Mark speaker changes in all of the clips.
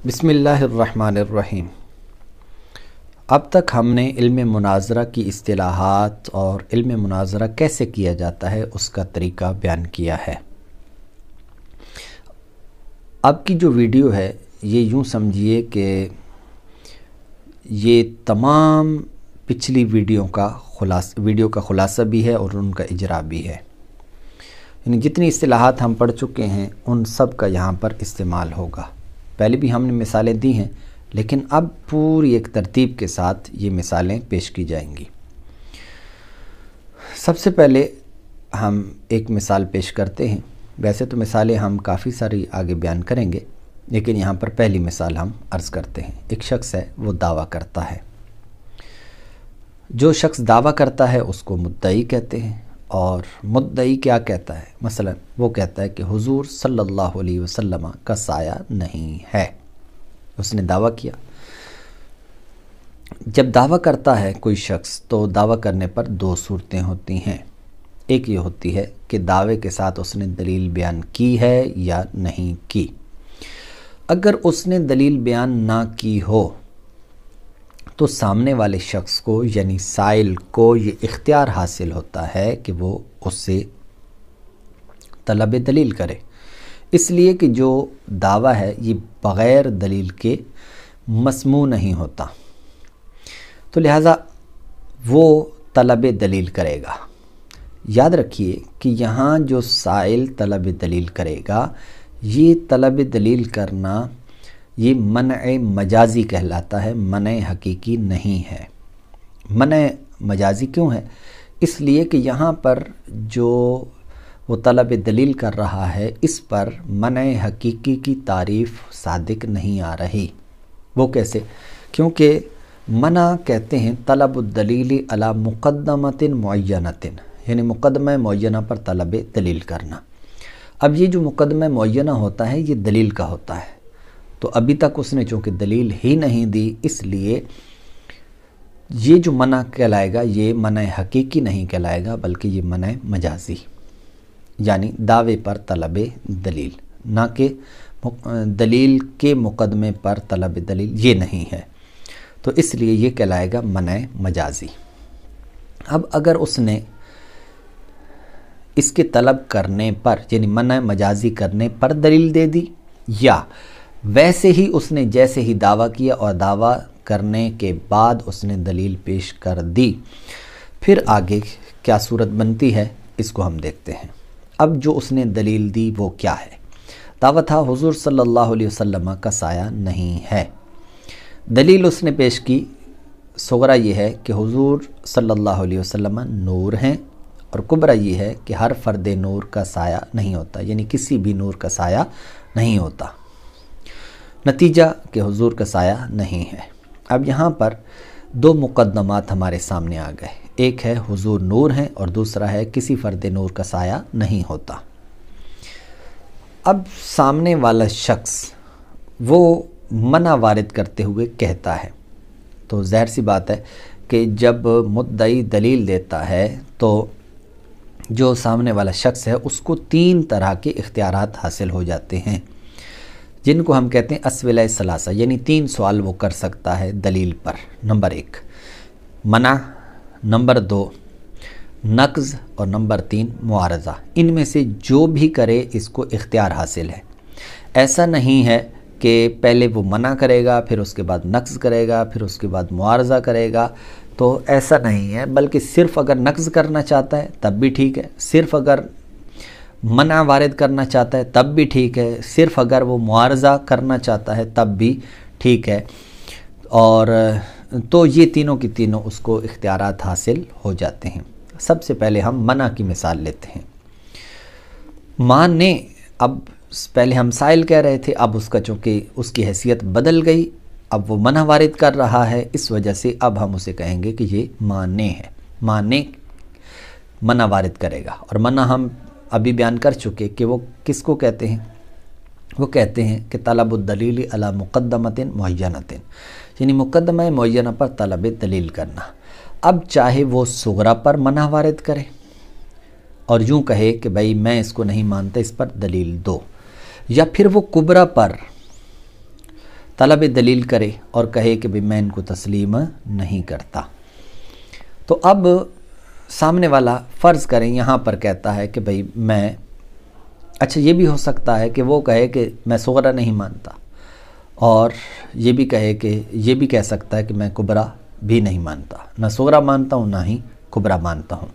Speaker 1: بسم اللہ الرحمن الرحیم۔ اب تک ہم نے علم مناظرہ کی اصطلاحات اور علم مناظرہ کیسے کیا جاتا ہے اس کا طریقہ بیان کیا ہے۔ اب کی جو ویڈیو ہے یہ یوں سمجھیے کہ یہ تمام پچھلی ویڈیو کا خلاصہ بھی ہے اور ان کا اجرا بھی ہے، یعنی جتنی اصطلاحات ہم پڑھ چکے ہیں ان سب کا یہاں پر استعمال ہوگا۔ پہلے بھی ہم نے مثالیں دی ہیں لیکن اب پوری ایک ترتیب کے ساتھ یہ مثالیں پیش کی جائیں گی۔ سب سے پہلے ہم ایک مثال پیش کرتے ہیں۔ ویسے تو مثالیں ہم کافی ساری آگے بیان کریں گے لیکن یہاں پر پہلی مثال ہم عرض کرتے ہیں۔ ایک شخص ہے، وہ دعویٰ کرتا ہے۔ جو شخص دعویٰ کرتا ہے اس کو مدعی کہتے ہیں، اور مدعی کیا کہتا ہے؟ مثلا وہ کہتا ہے کہ حضور صلی اللہ علیہ وسلم کا سایہ نہیں ہے۔ اس نے دعویٰ کیا۔ جب دعویٰ کرتا ہے کوئی شخص تو دعویٰ کرنے پر دو صورتیں ہوتی ہیں۔ ایک یہ ہوتی ہے کہ دعوے کے ساتھ اس نے دلیل بیان کی ہے یا نہیں کی۔ اگر اس نے دلیل بیان نہ کی ہو تو سامنے والے شخص کو یعنی سائل کو یہ اختیار حاصل ہوتا ہے کہ وہ اس سے طلب دلیل کرے، اس لیے کہ جو دعویٰ ہے یہ بغیر دلیل کے مسموع نہیں ہوتا، تو لہٰذا وہ طلب دلیل کرے گا۔ یاد رکھیے کہ یہاں جو سائل طلب دلیل کرے گا، یہ طلب دلیل کرنا یہ منع مجازی کہلاتا ہے، منع حقیقی نہیں ہے۔ منع مجازی کیوں ہے؟ اس لیے کہ یہاں پر جو وہ طلب دلیل کر رہا ہے اس پر منع حقیقی کی تعریف صادق نہیں آ رہی۔ وہ کیسے؟ کیونکہ منع کہتے ہیں طلب الدلیل علی مقدمۃ معینۃ، یعنی مقدمہ معینہ پر طلب دلیل کرنا۔ اب یہ جو مقدمہ معینہ ہوتا ہے یہ دلیل کا ہوتا ہے، تو ابھی تک اس نے چونکہ دلیل ہی نہیں دی، اس لیے یہ جو منع کہلائے گا یہ منع حقیقی نہیں کہلائے گا بلکہ یہ منع مجازی، یعنی دعوے پر طلب دلیل، نہ کہ دلیل کے مقدمے پر طلب دلیل یہ نہیں ہے، تو اس لیے یہ کہلائے گا منع مجازی۔ اب اگر اس نے اس کے طلب کرنے پر یعنی منع مجازی کرنے پر دلیل دے دی، یا ویسے ہی اس نے جیسے ہی دعویٰ کیا اور دعویٰ کرنے کے بعد اس نے دلیل پیش کر دی، پھر آگے کیا صورت بنتی ہے اس کو ہم دیکھتے ہیں۔ اب جو اس نے دلیل دی وہ کیا ہے؟ دعویٰ تھا حضور صلی اللہ علیہ وسلم کا سایہ نہیں ہے۔ دلیل اس نے پیش کی صغرا یہ ہے کہ حضور صلی اللہ علیہ وسلم نور ہیں، اور کبرا یہ ہے کہ ہر فرد نور کا سایہ نہیں ہوتا، یعنی کسی بھی نور کا سایہ نہیں ہوتا۔ نتیجہ کہ حضور کا سایہ نہیں ہے۔ اب یہاں پر دو مقدمات ہمارے سامنے آ گئے، ایک ہے حضور نور ہیں اور دوسرا ہے کسی فرد نور کا سایہ نہیں ہوتا۔ اب سامنے والا شخص وہ منع وارد کرتے ہوئے کہتا ہے، تو ظاہر سی بات ہے کہ جب مدعی دلیل دیتا ہے تو جو سامنے والا شخص ہے اس کو تین طرح کے اختیارات حاصل ہو جاتے ہیں، جن کو ہم کہتے ہیں اسئلہ ثلاثہ، یعنی تین سوال وہ کر سکتا ہے دلیل پر۔ نمبر ایک منع، نمبر دو نقض، اور نمبر تین معارضہ۔ ان میں سے جو بھی کرے اس کو اختیار حاصل ہے۔ ایسا نہیں ہے کہ پہلے وہ منع کرے گا پھر اس کے بعد نقض کرے گا پھر اس کے بعد معارضہ کرے گا، تو ایسا نہیں ہے، بلکہ صرف اگر نقض کرنا چاہتا ہے تب بھی ٹھیک ہے، صرف اگر منع وارد کرنا چاہتا ہے تب بھی ٹھیک ہے، صرف اگر وہ معارضہ کرنا چاہتا ہے تب بھی ٹھیک ہے، اور تو یہ تینوں کی تینوں اس کو اختیارات حاصل ہو جاتے ہیں۔ سب سے پہلے ہم منع کی مثال لیتے ہیں۔ مانے، اب پہلے ہم سائل کہہ رہے تھے، اب اس کا چونکہ اس کی حیثیت بدل گئی، اب وہ منع وارد کر رہا ہے، اس وجہ سے اب ہم اسے کہیں گے کہ یہ مانے ہے۔ مانے منع وارد کرے گا، اور منع ہم ابھی بیان کر چکے کہ وہ کس کو کہتے ہیں؟ وہ کہتے ہیں کہ طلب الدلیل علی مقدمۃ معینۃ، یعنی مقدمہ معینہ پر طلب دلیل کرنا۔ اب چاہے وہ صغرا پر منع وارد کرے اور یوں کہے کہ بھائی میں اس کو نہیں مانتا، اس پر دلیل دو، یا پھر وہ کبرا پر طلب دلیل کرے اور کہے کہ میں ان کو تسلیم نہیں کرتا۔ تو اب سامنے والا فرض کریں یہاں پر کہتا ہے کہ بھئی میں، اچھا یہ بھی ہو سکتا ہے کہ وہ کہے کہ میں صغرا نہیں مانتا، اور یہ بھی کہے کہ یہ بھی کہہ سکتا ہے کہ میں کبرا بھی نہیں مانتا، نہ صغرا مانتا ہوں نہ ہی کبرا مانتا ہوں۔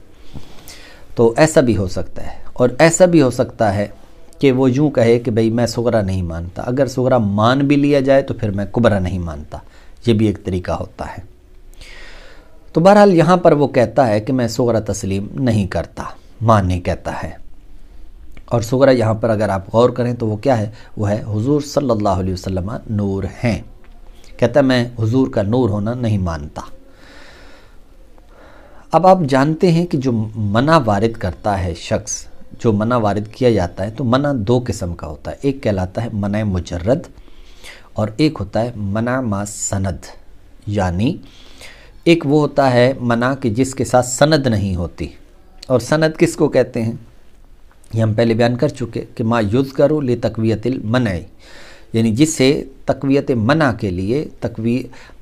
Speaker 1: تو ایسا بھی ہو سکتا ہے، اور ایسا بھی ہو سکتا ہے کہ وہ یوں کہے کہ بھئی میں صغرا نہیں مانتا، اگر صغرا مان بھی لیا جائے تو پھر میں کبرا نہیں مانتا، یہ بھی ایک طریقہ ہوتا ہے۔ تو بہرحال یہاں پر وہ کہتا ہے کہ میں صغرا تسلیم نہیں کرتا، ماننے کہتا ہے۔ اور صغرا یہاں پر اگر آپ غور کریں تو وہ کیا ہے؟ وہ ہے حضور صلی اللہ علیہ وسلم نور ہیں۔ کہتا ہے میں حضور کا نور ہونا نہیں مانتا۔ اب آپ جانتے ہیں کہ جو منع وارد کرتا ہے شخص، جو منع وارد کیا جاتا ہے، تو منع دو قسم کا ہوتا ہے، ایک کہلاتا ہے منع مجرد اور ایک ہوتا ہے منع ما سند۔ یعنی ایک وہ ہوتا ہے منع کہ جس کے ساتھ سند نہیں ہوتی، اور سند کس کو کہتے ہیں؟ یہ ہم پہلے بیان کر چکے کہ ما یذکر لتقویۃ المنع، یعنی جسے تقویت منع کے لیے،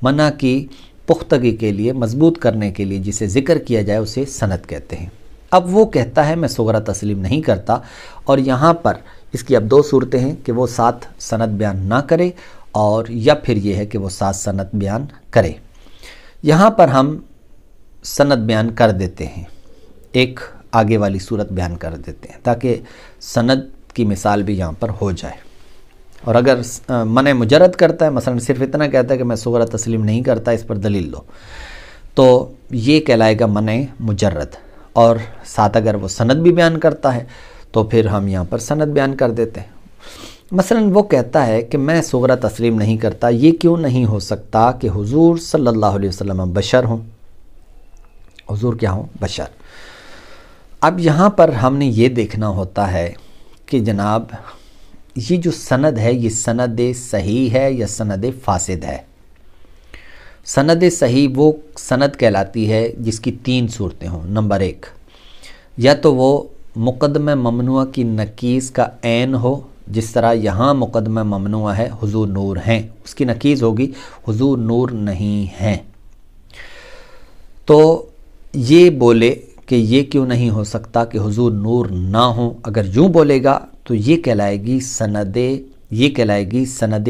Speaker 1: منع کی پختگی کے لیے، مضبوط کرنے کے لیے جسے ذکر کیا جائے اسے سند کہتے ہیں۔ اب وہ کہتا ہے میں صغرا تسلیم نہیں کرتا، اور یہاں پر اس کی اب دو صورتیں ہیں کہ وہ ساتھ سند بیان نہ کرے، اور یا پھر یہ ہے کہ وہ ساتھ سند بیان کرے۔ یہاں پر ہم سند بیان کر دیتے ہیں، ایک آگے والی صورت بیان کر دیتے ہیں تاکہ سند کی مثال بھی یہاں پر ہو جائے۔ اور اگر منع مجرد کرتا ہے، مثلا صرف اتنا کہتا ہے کہ میں صغرا تسلیم نہیں کرتا، اس پر دلیل دو، تو یہ کہلائے گا منع مجرد، اور ساتھ اگر وہ سند بھی بیان کرتا ہے تو پھر ہم یہاں پر سند بیان کر دیتے ہیں۔ مثلا وہ کہتا ہے کہ میں صغرا تسلیم نہیں کرتا، یہ کیوں نہیں ہو سکتا کہ حضور صلی اللہ علیہ وسلم بشر ہوں، حضور کیا ہوں؟ بشر۔ اب یہاں پر ہم نے یہ دیکھنا ہوتا ہے کہ جناب یہ جو سند ہے یہ سند صحیح ہے یا سند فاسد ہے۔ سند صحیح وہ سند کہلاتی ہے جس کی تین صورتیں ہوں۔ نمبر ایک، یا تو وہ مقدمہ ممنوع کی نکیز کا عین ہو، جس طرح یہاں مقدمہ ممنوع ہے حضور نور ہیں، اس کی نکیز ہوگی حضور نور نہیں ہیں۔ تو یہ بولے کہ یہ کیوں نہیں ہو سکتا کہ حضور نور نہ ہوں، اگر یوں بولے گا تو یہ کہلائے گی سند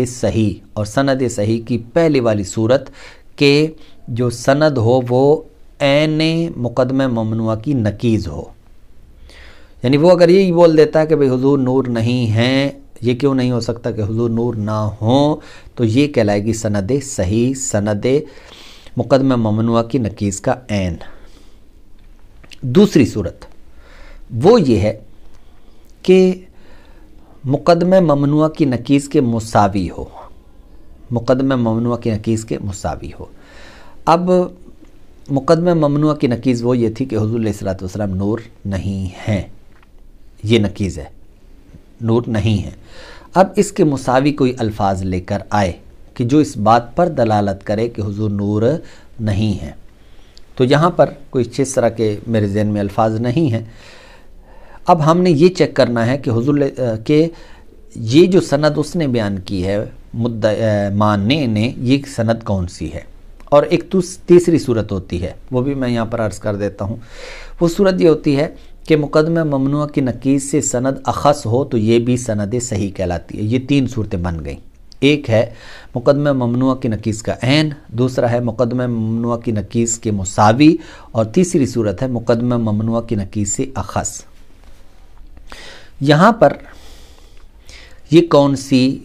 Speaker 1: صحیح، اور سند صحیح کی پہلی والی صورت کہ جو سند ہو وہ عین مقدمہ ممنوع کی نکیز ہو۔ یعنی وہ اگر یہی بول دیتا ہے کہ بھئی حضور نور نہیں ہیں، یہ کیوں نہیں ہو سکتا کہ حضور نور نہ ہوں، تو یہ کہلائے گی سند صحیح، سند مقدمہ ممنوع کی نکیز کا عین۔ دوسری صورت وہ یہ ہے کہ مقدمہ ممنوع کی نکیز کے مساوی ہو، مقدمہ ممنوع کی نکیز کے مساوی ہو۔ اب مقدمہ ممنوع کی نکیز وہ یہ تھی کہ حضور علیہ الصلوۃ والسلام نور نہیں ہیں، یہ نکیز ہے، نور نہیں ہے۔ اب اس کے مساوی کوئی الفاظ لے کر آئے کہ جو اس بات پر دلالت کرے کہ حضور نور نہیں ہیں، تو یہاں پر کوئی اس طرح کے میرے ذہن میں الفاظ نہیں ہیں۔ اب ہم نے یہ چیک کرنا ہے کہ حضور کہ یہ جو سند اس نے بیان کی ہے ماننے نے، یہ سند کون سی ہے۔ اور ایک تیسری صورت ہوتی ہے، وہ بھی میں یہاں پر عرض کر دیتا ہوں۔ وہ صورت یہ ہوتی ہے کہ مقدمہ ممنوع کی نکیز سے سند اخص ہو تو یہ بھی سند صحیح کہلاتی ہے۔ یہ تین صورتیں بن گئیں، ایک ہے مقدمہ ممنوع کی نکیز کا عین، دوسرا ہے مقدمہ ممنوع کی نکیز کے مساوی، اور تیسری صورت ہے مقدمہ ممنوع کی نکیز سے اخص۔ یہاں پر یہ کون سی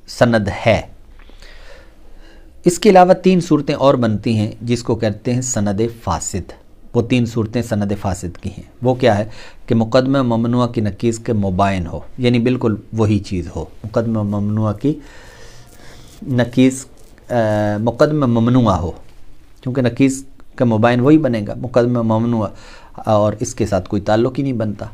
Speaker 1: سند ہے؟ اس کے علاوہ تین صورتیں اور بنتی ہیں جس کو کہتے ہیں سند فاسد۔ وہ تین صورتیں سند فاسد کی ہیں۔ وہ کیا ہے کہ مقدمہ ممنوع کی نکیز کے مبائن ہو، یعنی بالکل وہی چیز ہو، مقدمہ ممنوع کی نکیز مقدمہ ممنوع ہو، کیونکہ نکیز کا مبائن وہی بنے گا، مقدمہ ممنوع، اور اس کے ساتھ کوئی تعلق ہی نہیں بنتا،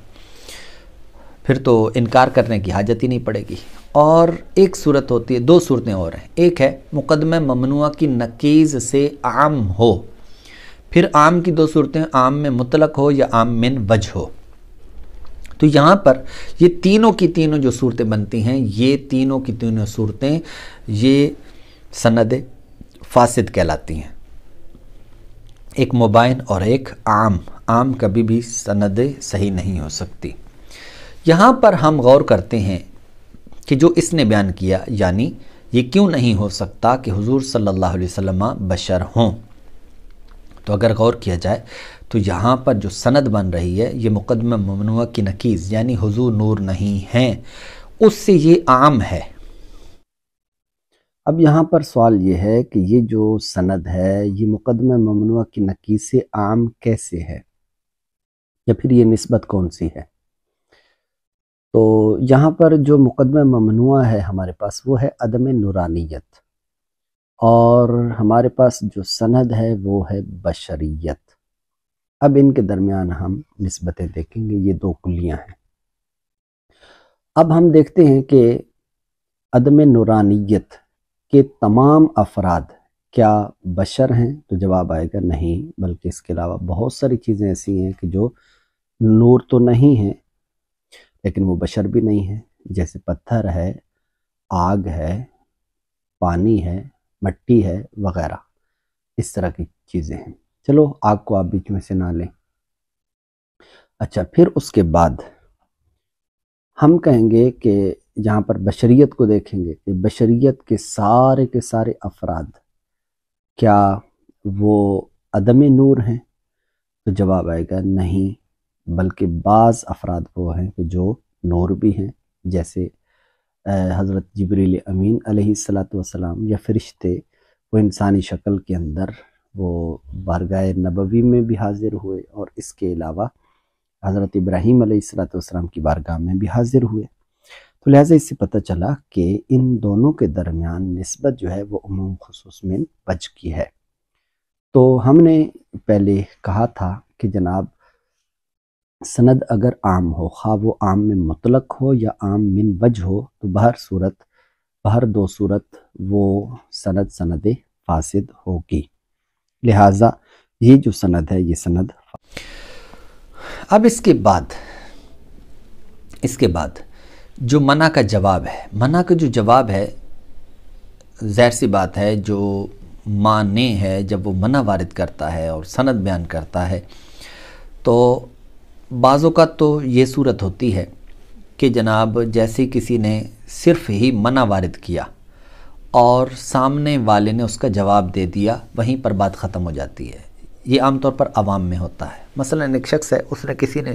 Speaker 1: پھر تو انکار کرنے کی حاجت ہی نہیں پڑے گی۔ اور ایک صورت ہوتی ہے، دو صورتیں اور ہیں، ایک ہے مقدمہ ممنوع کی نکیز سے عام ہو، پھر عام کی دو صورتیں، عام میں مطلق ہو یا عام من وجہ ہو۔ تو یہاں پر یہ تینوں کی تینوں جو صورتیں بنتی ہیں، یہ تینوں کی تینوں صورتیں یہ سند فاسد کہلاتی ہیں، ایک مبین اور ایک عام کبھی بھی سند صحیح نہیں ہو سکتی۔ یہاں پر ہم غور کرتے ہیں کہ جو اس نے بیان کیا، یعنی یہ کیوں نہیں ہو سکتا کہ حضور صلی اللہ علیہ وسلم بشر ہوں، تو اگر غور کیا جائے تو یہاں پر جو سند بن رہی ہے یہ مقدمہ ممنوع کی نقیض، یعنی حضور نور نہیں ہیں، اس سے یہ عام ہے۔
Speaker 2: اب یہاں پر سوال یہ ہے کہ یہ جو سند ہے یہ مقدمہ ممنوع کی نقیض سے عام کیسے ہے، یا پھر یہ نسبت کون سی ہے؟ تو یہاں پر جو مقدمہ ممنوع ہے ہمارے پاس وہ ہے عدم نورانیت، اور ہمارے پاس جو سند ہے وہ ہے بشریت۔ اب ان کے درمیان ہم نسبتیں دیکھیں گے، یہ دو کلیاں ہیں۔ اب ہم دیکھتے ہیں کہ عدم نورانیت کے تمام افراد کیا بشر ہیں؟ تو جواب آئے گا نہیں، بلکہ اس کے علاوہ بہت ساری چیزیں ایسی ہیں کہ جو نور تو نہیں ہیں لیکن وہ بشر بھی نہیں ہیں، جیسے پتھر ہے، آگ ہے، پانی ہے، مٹی ہے وغیرہ، اس طرح کی چیزیں ہیں۔ چلو آگ کو آپ بیچ میں سے نہ لیں۔ اچھا، پھر اس کے بعد ہم کہیں گے کہ یہاں پر بشریت کو دیکھیں گے کہ بشریت کے سارے افراد کیا وہ عدم نور ہیں؟ تو جواب آئے گا نہیں، بلکہ بعض افراد وہ ہیں کہ جو نور بھی ہیں، جیسے حضرت جبریل امین علیہ السلام یا فرشتے، وہ انسانی شکل کے اندر وہ بارگاہ نبوی میں بھی حاضر ہوئے، اور اس کے علاوہ حضرت ابراہیم علیہ السلام کی بارگاہ میں بھی حاضر ہوئے۔ تو لہٰذا اس سے پتہ چلا کہ ان دونوں کے درمیان نسبت جو ہے وہ عموم خصوص من وجہ کی ہے۔ تو ہم نے پہلے کہا تھا کہ جناب سند اگر عام ہو، خواہ وہ عام میں مطلق ہو یا عام من وجہ ہو، تو بہر دو صورت وہ سند فاسد ہوگی، لہٰذا یہ جو سند ہے یہ سند۔
Speaker 1: اب اس کے بعد جو منع کا جواب ہے، منع کا جو جواب ہے، ظاہر سی بات ہے جو معنی ہے جب وہ منع وارد کرتا ہے اور سند بیان کرتا ہے، تو بعض اوقات تو یہ صورت ہوتی ہے کہ جناب جیسے کسی نے صرف ہی منع وارد کیا اور سامنے والے نے اس کا جواب دے دیا، وہیں پر بات ختم ہو جاتی ہے۔ یہ عام طور پر عوام میں ہوتا ہے۔ مثلا ایک شخص ہے، کسی نے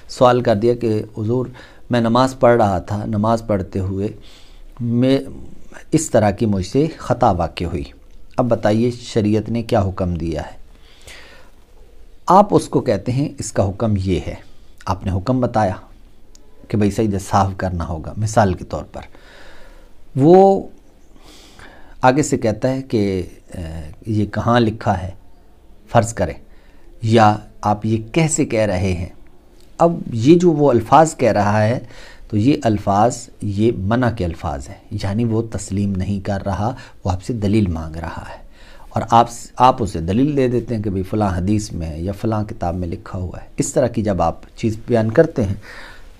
Speaker 1: سوال کر دیا کہ حضور میں نماز پڑھ رہا تھا، نماز پڑھتے ہوئے میں اس طرح کی مجھ سے خطا واقع ہوئی، اب بتائیے شریعت نے کیا حکم دیا ہے؟ آپ اس کو کہتے ہیں اس کا حکم یہ ہے، آپ نے حکم بتایا کہ بھئی سجدہ صاف کرنا ہوگا، مثال کے طور پر وہ آگے سے کہتا ہے کہ یہ کہاں لکھا ہے، فرض کریں، یا آپ یہ کیسے کہہ رہے ہیں؟ اب یہ جو وہ الفاظ کہہ رہا ہے تو یہ الفاظ یہ منع کے الفاظ ہیں، یعنی وہ تسلیم نہیں کر رہا، وہ آپ سے دلیل مانگ رہا ہے، اور آپ اسے دلیل دے دیتے ہیں کہ بھئی فلاں حدیث میں ہے یا فلاں کتاب میں لکھا ہوا ہے۔ اس طرح کی جب آپ چیز بیان کرتے ہیں،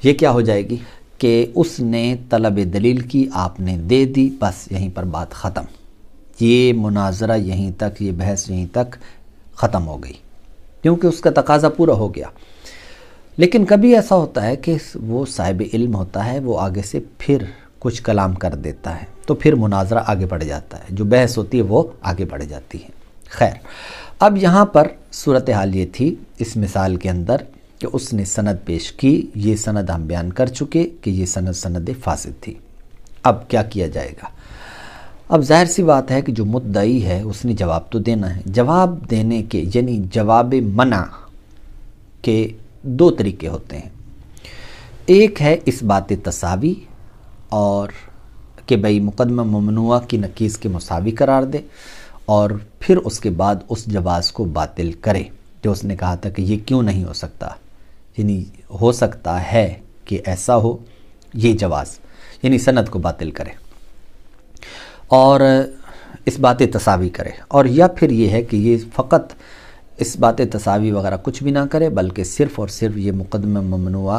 Speaker 1: یہ کیا ہو جائے گی کہ اس نے طلب دلیل کی، آپ نے دے دی، بس یہیں پر بات ختم، یہ مناظرہ یہیں تک، یہ بحث یہیں تک ختم ہو گئی، کیونکہ اس کا تقاضا پورا ہو گیا۔ لیکن کبھی ایسا ہوتا ہے کہ وہ صاحب علم ہوتا ہے، وہ آگے سے پھر کچھ کلام کر دیتا ہے، تو پھر مناظرہ آگے بڑھ جاتا ہے، جو بحث ہوتی ہے وہ آگے بڑھ جاتی ہے۔ خیر، اب یہاں پر صورتحال یہ تھی اس مثال کے اندر کہ اس نے سند پیش کی، یہ سند ہم بیان کر چکے کہ یہ سند فاسد تھی۔ اب کیا کیا جائے گا؟ اب ظاہر سی بات ہے کہ جو مدعی ہے اس نے جواب تو دینا ہے۔ جواب دینے کے یعنی جواب منع کے دو طریقے ہوتے ہیں، ایک ہے اس بات تساوی، اور کہ بھئی مقدمہ ممنوع کی نقیض کے مساوی قرار دے، اور پھر اس کے بعد اس جواز کو باطل کرے جو اس نے کہا تھا کہ یہ کیوں نہیں ہو سکتا، یعنی ہو سکتا ہے کہ ایسا ہو، یہ جواز یعنی سند کو باطل کرے اور اس بات تساوی کرے، اور یا پھر یہ ہے کہ یہ فقط اس بات تساوی وغیرہ کچھ بھی نہ کرے، بلکہ صرف اور صرف یہ مقدمہ ممنوع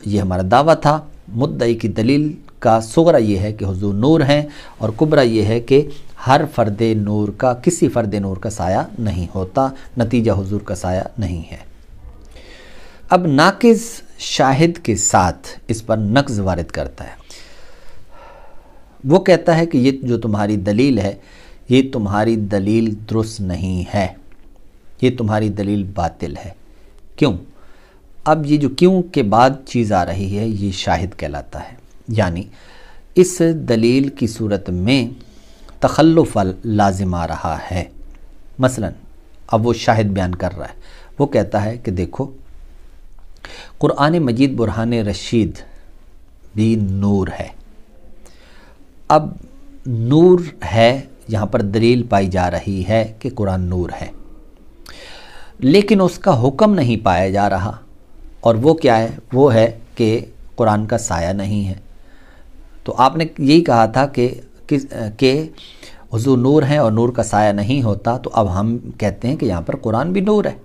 Speaker 1: یہ ہمارا دعویٰ تھا، مدعی کی دلیل کا صغرا یہ ہے کہ حضور نور ہیں، اور کبرا یہ ہے کہ ہر فرد نور کا کسی فرد نور کا سایہ نہیں ہوتا، نتیجہ حضور کا سایہ نہیں ہے۔ اب ناقض شاہد کے ساتھ اس پر نقض وارد کرتا ہے، وہ کہتا ہے کہ یہ جو تمہاری دلیل ہے یہ تمہاری دلیل درست نہیں ہے، یہ تمہاری دلیل باطل ہے۔ کیوں؟ اب یہ جو کیوں کے بعد چیز آ رہی ہے یہ شاہد کہلاتا ہے، یعنی اس دلیل کی صورت میں تخلف لازم آ رہا ہے۔ مثلا اب وہ شاہد بیان کر رہا ہے، وہ کہتا ہے کہ دیکھو قرآن مجید برہان رشید بھی نور ہے۔ اب نور ہے، یہاں پر دلیل پائی جا رہی ہے کہ قرآن نور ہے، لیکن اس کا حکم نہیں پایا جا رہا، اور وہ کیا ہے؟ وہ ہے کہ قرآن کا سایہ نہیں ہے۔ تو آپ نے یہی کہا تھا کہ حضور نور ہیں اور نور کا سایہ نہیں ہوتا، تو اب ہم کہتے ہیں کہ یہاں پر قرآن بھی نور ہے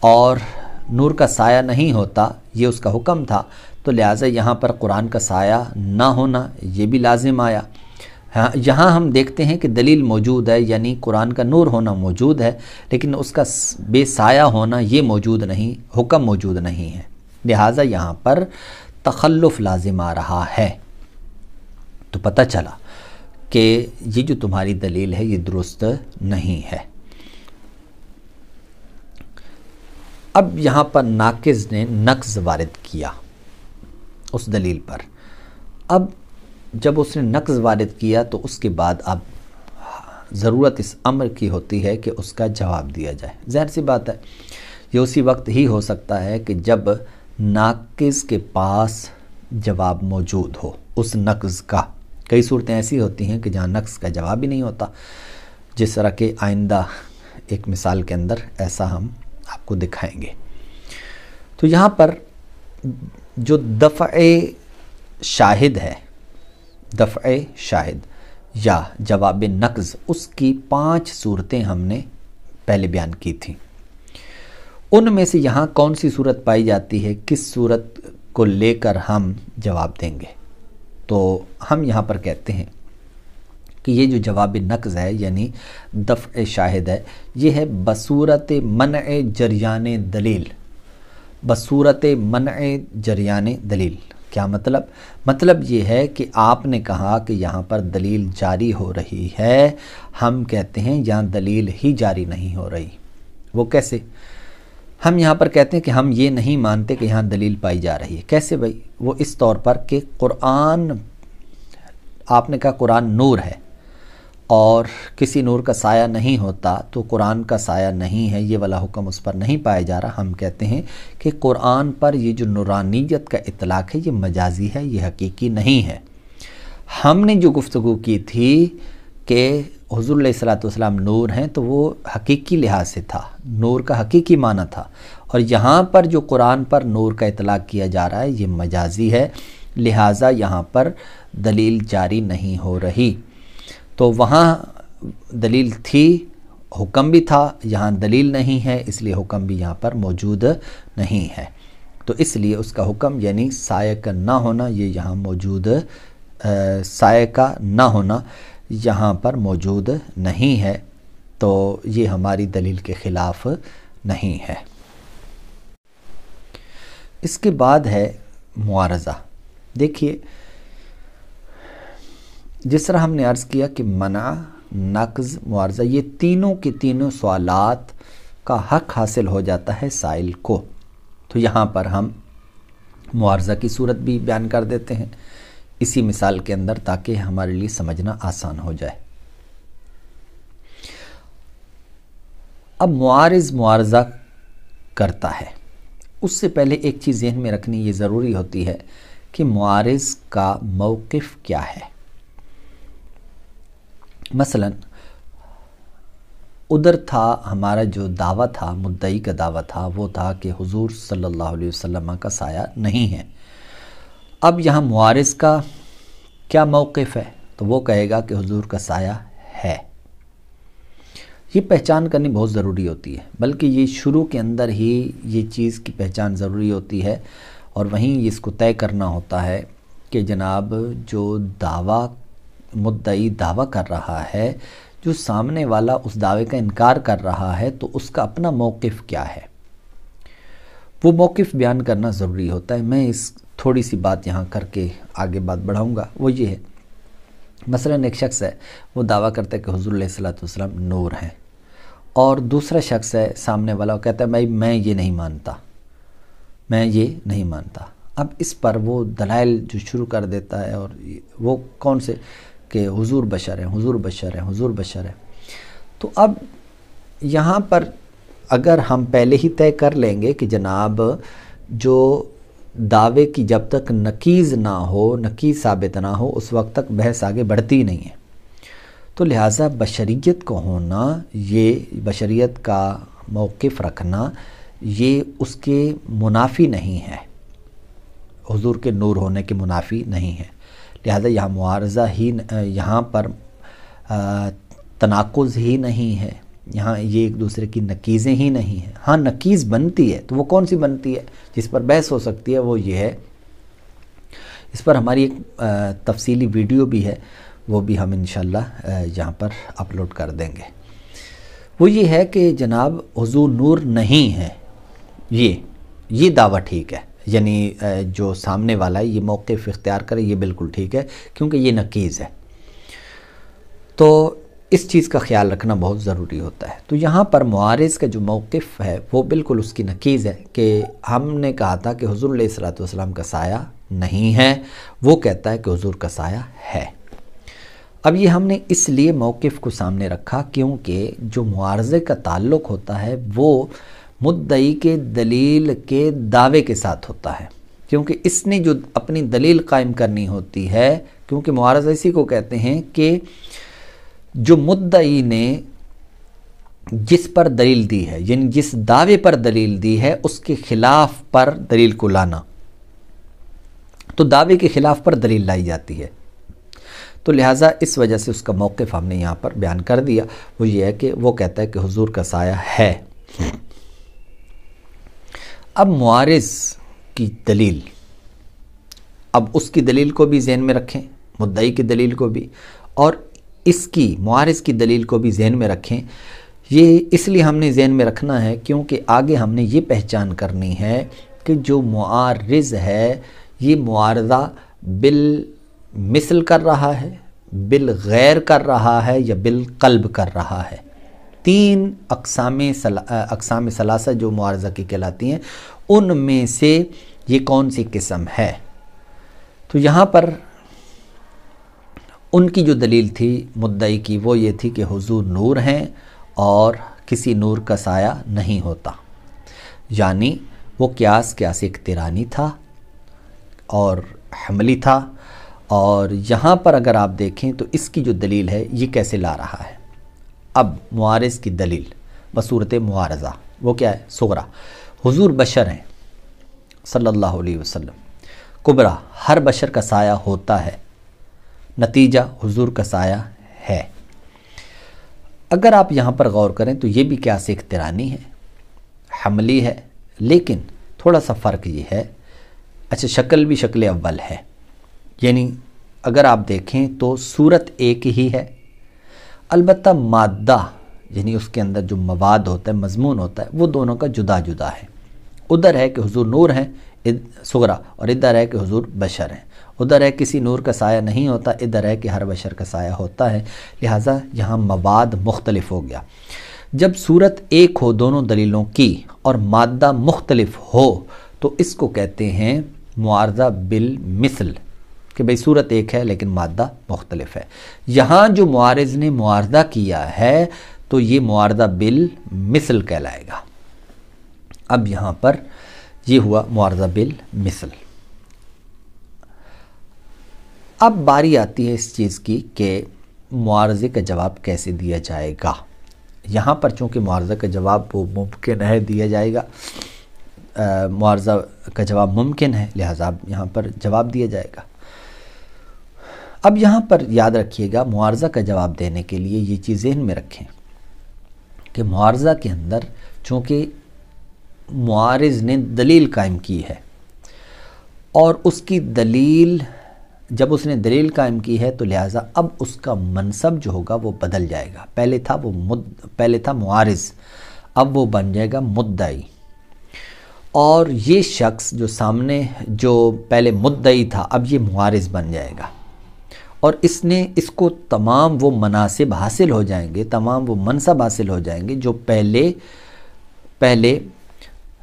Speaker 1: اور نور کا سایہ نہیں ہوتا، یہ اس کا حکم تھا، تو لہٰذا یہاں پر قرآن کا سایہ نہ ہونا یہ بھی لازم آیا۔ یہاں ہم دیکھتے ہیں کہ دلیل موجود ہے، یعنی قرآن کا نور ہونا موجود ہے، لیکن اس کا بے سایہ ہونا یہ موجود نہیں، حکم موجود نہیں ہے، لہٰذا یہاں پر تخلف لازم آ رہا ہے۔ تو پتہ چلا کہ یہ جو تمہاری دلیل ہے یہ درست نہیں ہے۔ اب یہاں پر ناقض نے نقض وارد کیا اس دلیل پر۔ اب جب اس نے نقض وارد کیا تو اس کے بعد اب ضرورت اس امر کی ہوتی ہے کہ اس کا جواب دیا جائے۔ ظاہر سی بات ہے یہ اسی وقت ہی ہو سکتا ہے کہ جب ناقض کے پاس جواب موجود ہو اس نقض کا۔ کئی صورتیں ایسی ہوتی ہیں کہ جہاں نقض کا جواب ہی نہیں ہوتا، جس طرح کہ آئندہ ایک مثال کے اندر ایسا ہم آپ کو دکھائیں گے۔ تو یہاں پر جو دفع شاہد ہے، دفع شاہد یا جواب نقض، اس کی 5 صورتیں ہم نے پہلے بیان کی تھیں۔ ان میں سے یہاں کون سی صورت پائی جاتی ہے، کس صورت کو لے کر ہم جواب دیں گے؟ تو ہم یہاں پر کہتے ہیں کہ یہ جو جواب نقض ہے یعنی دفع شاہد ہے، یہ ہے بصورت منع جریان دلیل۔ بصورت منع جریان دلیل کیا مطلب؟ مطلب یہ ہے کہ آپ نے کہا کہ یہاں پر دلیل جاری ہو رہی ہے، ہم کہتے ہیں یہاں دلیل ہی جاری نہیں ہو رہی۔ وہ کیسے؟ ہم یہاں پر کہتے ہیں کہ ہم یہ نہیں مانتے کہ یہاں دلیل پائی جا رہی ہے۔ کیسے بھائی؟ وہ اس طور پر کہ قرآن، آپ نے کہا قرآن نور ہے اور کسی نور کا سایہ نہیں ہوتا، تو قرآن کا سایہ نہیں ہے، یہ والا حکم اس پر نہیں پایا جا رہا۔ ہم کہتے ہیں کہ قرآن پر یہ جو نورانیت کا اطلاق ہے یہ مجازی ہے، یہ حقیقی نہیں ہے۔ ہم نے جو گفتگو کی تھی کہ حضور علیہ الصلوۃ والسلام نور ہیں، تو وہ حقیقی لحاظ سے تھا، نور کا حقیقی معنی تھا، اور یہاں پر جو قرآن پر نور کا اطلاق کیا جا رہا ہے یہ مجازی ہے، لہٰذا یہاں پر دلیل جاری نہیں ہو رہی۔ تو وہاں دلیل تھی، حکم بھی تھا، یہاں دلیل نہیں ہے، اس لیے حکم بھی یہاں پر موجود نہیں ہے۔ تو اس لیے اس کا حکم یعنی سایہ کا نہ ہونا یہ یہاں موجود، سایہ کا نہ ہونا یہاں پر موجود نہیں ہے، تو یہ ہماری دلیل کے خلاف نہیں ہے۔ اس کے بعد ہے معارضہ۔ دیکھیے جس طرح ہم نے عرض کیا کہ منع، نقض، معارضہ، یہ تینوں کے تینوں سوالات کا حق حاصل ہو جاتا ہے سائل کو۔ تو یہاں پر ہم معارضہ کی صورت بھی بیان کر دیتے ہیں اسی مثال کے اندر، تاکہ ہمارے لیے سمجھنا آسان ہو جائے۔ اب معارض معارضہ کرتا ہے، اس سے پہلے ایک چیز ذہن میں رکھنی یہ ضروری ہوتی ہے کہ معارض کا موقف کیا ہے۔ مثلا ادھر تھا ہمارا جو دعویٰ تھا، مدعی کا دعویٰ تھا، وہ تھا کہ حضور صلی اللہ علیہ وسلم کا سایہ نہیں ہے۔ اب یہاں معارض کا کیا موقف ہے؟ تو وہ کہے گا کہ حضور کا سایہ ہے۔ یہ پہچان کرنی بہت ضروری ہوتی ہے، بلکہ یہ شروع کے اندر ہی یہ چیز کی پہچان ضروری ہوتی ہے، اور وہیں اس کو طے کرنا ہوتا ہے کہ جناب جو دعویٰ مدعی دعویٰ کر رہا ہے، جو سامنے والا اس دعوے کا انکار کر رہا ہے، تو اس کا اپنا موقف کیا ہے، وہ موقف بیان کرنا ضروری ہوتا ہے۔ میں اس تھوڑی سی بات یہاں کر کے آگے بات بڑھاؤں گا۔ وہ یہ ہے، مثلاً ایک شخص ہے، وہ دعویٰ کرتا ہے کہ حضور علیہ الصلوۃ والسلام نور ہیں، اور دوسرا شخص ہے سامنے والا، وہ کہتا ہے بھائی میں یہ نہیں مانتا، میں یہ نہیں مانتا۔ اب اس پر وہ دلائل جو شروع کر دیتا ہے، اور وہ کون سے کہ حضور بشر ہیں، حضور بشر ہیں، حضور بشر ہیں۔ تو اب یہاں پر اگر ہم پہلے ہی طے کر لیں گے کہ جناب جو دعوے کی جب تک نقیض نہ ہو، نقیض ثابت نہ ہو، اس وقت تک بحث آگے بڑھتی نہیں ہے، تو لہٰذا بشریت کو ہونا، یہ بشریت کا موقف رکھنا، یہ اس کے منافی نہیں ہے، حضور کے نور ہونے کے منافی نہیں ہے۔ لہذا یہاں معارضہ ہی، یہاں پر تناقض ہی نہیں ہے، یہاں یہ ایک دوسرے کی نقیزیں ہی نہیں ہیں۔ ہاں نقیز بنتی ہے، تو وہ کون سی بنتی ہے جس پر بحث ہو سکتی ہے؟ وہ یہ ہے، اس پر ہماری ایک تفصیلی ویڈیو بھی ہے، وہ بھی ہم انشاءاللہ یہاں پر اپلوڈ کر دیں گے۔ وہ یہ ہے کہ جناب حضور نور نہیں ہے، یہ دعویٰ ٹھیک ہے، یعنی جو سامنے والا ہے یہ موقف اختیار کرے، یہ بالکل ٹھیک ہے، کیونکہ یہ نقیض ہے۔ تو اس چیز کا خیال رکھنا بہت ضروری ہوتا ہے۔ تو یہاں پر معارض کا جو موقف ہے وہ بالکل اس کی نقیض ہے، کہ ہم نے کہا تھا کہ حضور علیہ الصلوۃ والسلام کا سایہ نہیں ہے، وہ کہتا ہے کہ حضور کا سایہ ہے۔ اب یہ ہم نے اس لیے موقف کو سامنے رکھا کیونکہ جو معارضے کا تعلق ہوتا ہے وہ مدعی کے دلیل کے دعوے کے ساتھ ہوتا ہے، کیونکہ اس نے جو اپنی دلیل قائم کرنی ہوتی ہے، کیونکہ معارضہ اسی کو کہتے ہیں کہ جو مدعی نے جس پر دلیل دی ہے، یعنی جس دعوے پر دلیل دی ہے، اس کے خلاف پر دلیل کو لانا، تو دعوے کے خلاف پر دلیل لائی جاتی ہے۔ تو لہٰذا اس وجہ سے اس کا موقف ہم نے یہاں پر بیان کر دیا۔ وہ یہ ہے کہ وہ کہتا ہے کہ حضور کا سایہ ہے۔ اب معارض کی دلیل، اب اس کی دلیل کو بھی ذہن میں رکھیں، مدعی کی دلیل کو بھی، اور اس کی معارض کی دلیل کو بھی ذہن میں رکھیں۔ یہ اس لیے ہم نے ذہن میں رکھنا ہے کیونکہ آگے ہم نے یہ پہچان کرنی ہے کہ جو معارض ہے یہ معارضہ بالمثل کر رہا ہے، بالغیر کر رہا ہے، یا بالقلب کر رہا ہے۔ تین اقسام ثلاثہ جو معارضہ کی کہلاتی ہیں، ان میں سے یہ کون سی قسم ہے؟ تو یہاں پر ان کی جو دلیل تھی مدعی کی، وہ یہ تھی کہ حضور نور ہیں اور کسی نور کا سایہ نہیں ہوتا، یعنی وہ قیاس اقترانی تھا اور حملی تھا۔ اور یہاں پر اگر آپ دیکھیں تو اس کی جو دلیل ہے یہ کیسے لا رہا ہے؟ اب معارض کی دلیل بصورت معارضہ وہ کیا ہے؟ صغرا، حضور بشر ہیں صلی اللہ علیہ وسلم۔ کبرا، ہر بشر کا سایہ ہوتا ہے، نتیجہ حضور کا سایہ ہے۔ اگر آپ یہاں پر غور کریں تو یہ بھی قیاس اقترانی ہے، حملی ہے، لیکن تھوڑا سا فرق یہ ہے، اچھا شکل بھی شکل اول ہے، یعنی اگر آپ دیکھیں تو صورت ایک ہی ہے، البتہ مادہ یعنی اس کے اندر جو مواد ہوتا ہے، مضمون ہوتا ہے، وہ دونوں کا جدا جدا ہے۔ ادھر ہے کہ حضور نور ہیں صغرا، اور ادھر ہے کہ حضور بشر ہیں۔ ادھر ہے کسی نور کا سایہ نہیں ہوتا، ادھر ہے کہ ہر بشر کا سایہ ہوتا ہے، لہٰذا یہاں مواد مختلف ہو گیا۔ جب صورت ایک ہو دونوں دلیلوں کی اور مادہ مختلف ہو تو اس کو کہتے ہیں معارضہ بالمثل، کہ بھئی صورت ایک ہے لیکن مادہ مختلف ہے۔ یہاں جو معارض نے معارضہ کیا ہے تو یہ معارضہ بالمثل کہلائے گا۔ اب یہاں پر یہ ہوا معارضہ بالمثل۔ اب باری آتی ہے اس چیز کی کہ معارضے کا جواب کیسے دیا جائے گا۔ یہاں پر چونکہ معارضہ کا جواب وہ ممکن ہے دیا جائے گا، معارضہ کا جواب ممکن ہے، لہٰذا یہاں پر جواب دیا جائے گا۔ اب یہاں پر یاد رکھیے گا، معارضہ کا جواب دینے کے لیے یہ چیز ذہن میں رکھیں کہ معارضہ کے اندر چونکہ معارض نے دلیل قائم کی ہے اور اس کی دلیل جب اس نے دلیل قائم کی ہے تو لہٰذا اب اس کا منصب جو ہوگا وہ بدل جائے گا. پہلے تھا معارض، اب وہ بن جائے گا مدعی. اور یہ شخص جو سامنے جو پہلے مدعی تھا اب یہ معارض بن جائے گا، اور اس کو تمام وہ مناصب حاصل ہو جائیں گے، تمام وہ منصب حاصل ہو جائیں گے جو پہلے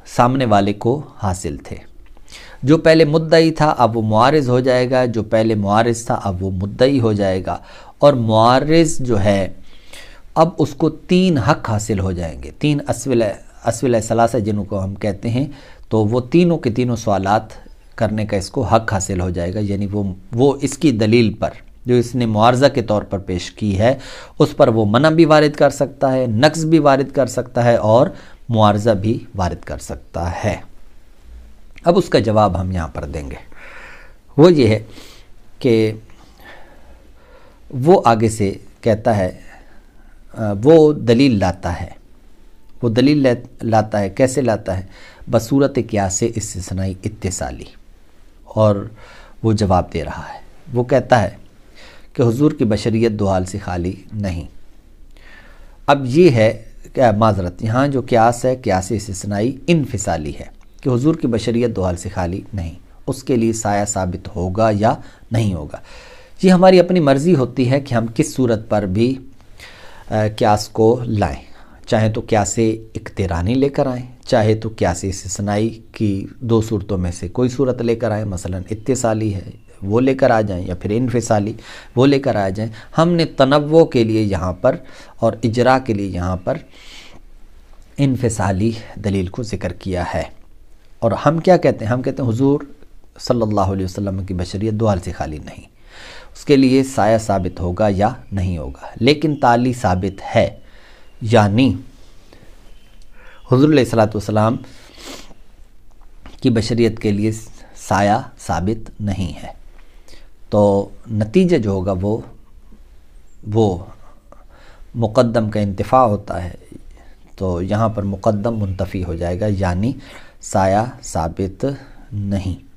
Speaker 1: سامنے والے کو حاصل تھے. جو پہلے مدعی تھا اب وہ معارض ہو جائے گا، جو پہلے معارض تھا اب وہ مدعی ہو جائے گا. اور معارض جو ہے اب اس کو 3 حق حاصل ہو جائیں گے، 3 اسئلہ ثلاثہ جنہوں کو ہم کہتے ہیں. تو وہ تینوں کے تینوں سوالات کرنے کا اس کو حق حاصل ہو جائے گا. یعنی وہ اس کی دلیل پر جو اس نے معارضہ کے طور پر پیش کی ہے اس پر وہ منع بھی وارد کر سکتا ہے، نقص بھی وارد کر سکتا ہے اور معارضہ بھی وارد کر سکتا ہے. اب اس کا جواب ہم یہاں پر دیں گے. وہ یہ ہے کہ وہ آگے سے کہتا ہے، وہ دلیل لاتا ہے. کیسے لاتا ہے؟ بصورت قیاس استثنائی اتصالی. اور وہ جواب دے رہا ہے. وہ کہتا ہے کہ حضور کی بشریت دو حال سے خالی نہیں. اب یہ ہے کہ معذرت، یہاں جو قیاس ہے قیاس استثنائی انفصالی ہے کہ حضور کی بشریت دو حال سے خالی نہیں. اس کے لیے سایہ ثابت ہوگا یا نہیں ہوگا. یہ ہماری اپنی مرضی ہوتی ہے کہ ہم کس صورت پر بھی قیاس کو لائیں. چاہے تو قیاس اقترانی لے کر آئیں، چاہے تو قیاس استثنائی کی 2 صورتوں میں سے کوئی صورت لے کر آئیں. مثلا اتصالی ہے وہ لے کر آ جائیں، یا پھر انفصالی وہ لے کر آ جائیں. ہم نے تنوع کے لیے یہاں پر اور اجراء کے لیے یہاں پر انفصالی دلیل کو ذکر کیا ہے. اور ہم کیا کہتے ہیں؟ ہم کہتے ہیں حضور صلی اللہ علیہ وسلم کی بشریت دو حال سے خالی نہیں. اس کے لیے سایہ ثابت ہوگا یا نہیں ہوگا، لیکن تعلی ثابت ہے. یعنی حضور علیہ الصلوۃ والسلام کی بشریت کے لیے سایہ ثابت نہیں ہے. تو نتیجہ جو ہوگا وہ مقدم کا انتفاع ہوتا ہے. تو یہاں پر مقدم منتفی ہو جائے گا، یعنی سایہ ثابت نہیں.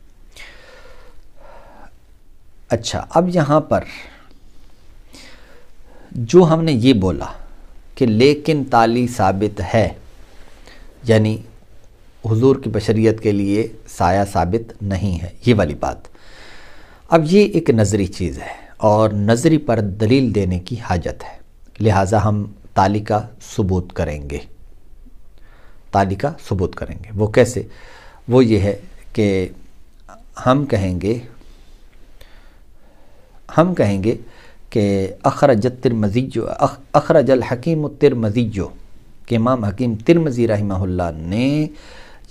Speaker 1: اچھا، اب یہاں پر جو ہم نے یہ بولا کہ لیکن تعلی ثابت ہے، یعنی حضور کی بشریت کے لیے سایہ ثابت نہیں ہے، یہ والی بات. اب یہ ایک نظری چیز ہے اور نظری پر دلیل دینے کی حاجت ہے. لہٰذا ہم تعلی کا ثبوت کریں گے. وہ کیسے؟ وہ یہ ہے کہ ہم کہیں گے کہ اخرج الحکیم الترمذی، کہ امام حکیم ترمذی رحمہ اللہ نے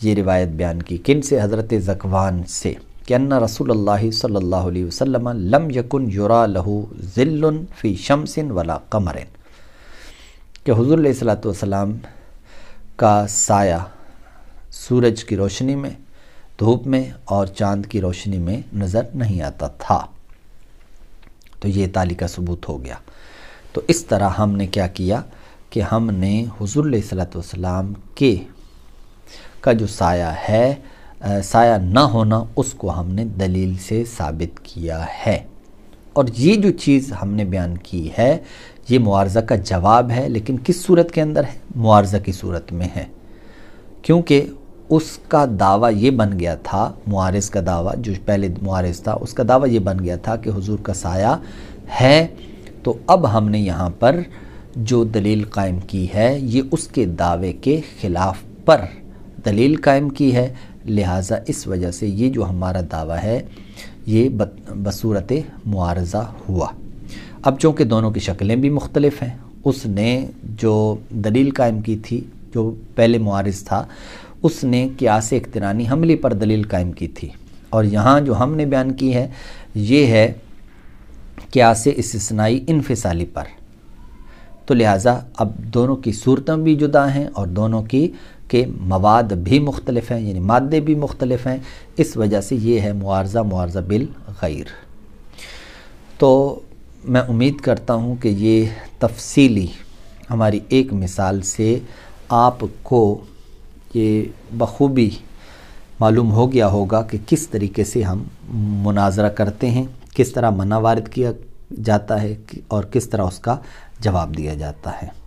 Speaker 1: یہ روایت بیان کی. کن سے؟ حضرت ذکوان سے، کہ ان رسول اللہ صلی اللہ علیہ وسلم لم یکن یرا لہ ظل فی شمس ولا قمر، کہ حضور علیہ الصلوۃ والسلام کا سایہ سورج کی روشنی میں، دھوپ میں اور چاند کی روشنی میں نظر نہیں آتا تھا. تو یہ تعلی کا ثبوت ہو گیا. تو اس طرح ہم نے کیا کیا کہ ہم نے حضور علیہ الصلوۃ والسلام کا جو سایہ ہے، سایہ نہ ہونا، اس کو ہم نے دلیل سے ثابت کیا ہے. اور یہ جو چیز ہم نے بیان کی ہے یہ معارضہ کا جواب ہے، لیکن کس صورت کے اندر ہے؟ معارضہ کی صورت میں ہے. کیونکہ اس کا دعویٰ یہ بن گیا تھا، معارض کا دعویٰ، جو پہلے معارض تھا اس کا دعویٰ یہ بن گیا تھا کہ حضور کا سایہ ہے. تو اب ہم نے یہاں پر جو دلیل قائم کی ہے یہ اس کے دعوے کے خلاف پر دلیل قائم کی ہے. لہٰذا اس وجہ سے یہ جو ہمارا دعویٰ ہے یہ بصورت معارضہ ہوا. اب چونکہ دونوں کی شکلیں بھی مختلف ہیں، اس نے جو دلیل قائم کی تھی جو پہلے معارض تھا اس نے قیاس اقترانی حملی پر دلیل قائم کی تھی، اور یہاں جو ہم نے بیان کی ہے یہ ہے قیاس استثنائی انفصالی پر. تو لہٰذا اب دونوں کی صورتیں بھی جدا ہیں اور دونوں کے مواد بھی مختلف ہیں، یعنی مادے بھی مختلف ہیں. اس وجہ سے یہ ہے معارضہ بالغیر. تو میں امید کرتا ہوں کہ یہ تفصیلی ہماری ایک مثال سے آپ کو یہ بخوبی معلوم ہو گیا ہوگا کہ کس طریقے سے ہم مناظرہ کرتے ہیں، کس طرح منع وارد کیا جاتا ہے اور کس طرح اس کا جواب دیا جاتا ہے۔